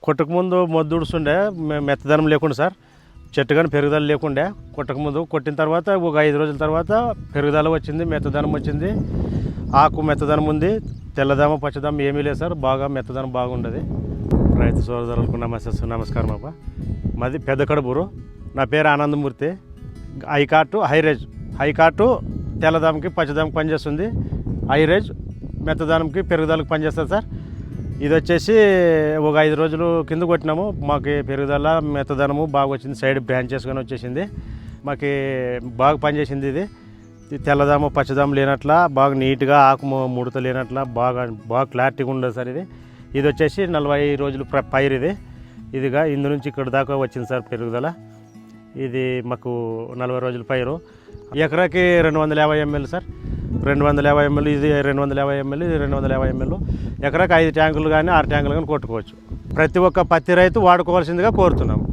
కొట్టకముందు మొద్దు ఉడుస్తుండే మెత్తదనం లేకుండా సార్, చెట్టు కానీ పెరుగుదల లేకుండే. కొట్టకముందు కొట్టిన తర్వాత ఒక 5 రోజుల తర్వాత పెరుగుదల వచ్చింది, మెత్తదనం వచ్చింది, ఆకు మెత్తదనం ఉంది. తెల్లదామ పచ్చదామ ఏమీ లేదు సార్, బాగా మెత్తదనం బాగుండదు. రైతు సోదరులకు నమస్కారం అబ్బా. మాది పెద్ద కడుపూరు. నా పేరు ఆనందమూర్తి. హైకాటు తెల్లదామకి పచ్చదామకి పనిచేస్తుంది, హైరేజ్ మెత్తదానంకి పెరుగుదలకు పనిచేస్తుంది సార్. ఇది వచ్చేసి ఒక 5 రోజులు కింద కొట్టినాము, మాకు పెరుగుదల మెత్తదనము బాగా వచ్చింది, సైడ్ బ్రాంచ్ చేసుకొని వచ్చేసింది, మాకు బాగా పనిచేసింది. ఇది తెల్లదామ పచ్చదామ లేనట్ల బాగా నీట్గా ఆకు ముడత లేనట్ల బాగా క్లారిటీగా ఉండదు సార్. ఇది వచ్చేసి 40 రోజులు పైరు. ఇదిగా ఇందు నుంచి ఇక్కడ దాకా వచ్చింది సార్ పెరుగుదల. ఇది మాకు 40 రోజుల పైరు. ఎకరాకి 250 ml సార్, 250 ml. ఇది 250 ml, ఇది 250 ml. ఎకరాకి 5 ట్యాంకులు కానీ 6 ట్యాంకులు కానీ కొట్టుకోవచ్చు. ప్రతి ఒక్క పత్తి రైతు వాడుకోవాల్సిందిగా కోరుతున్నాము.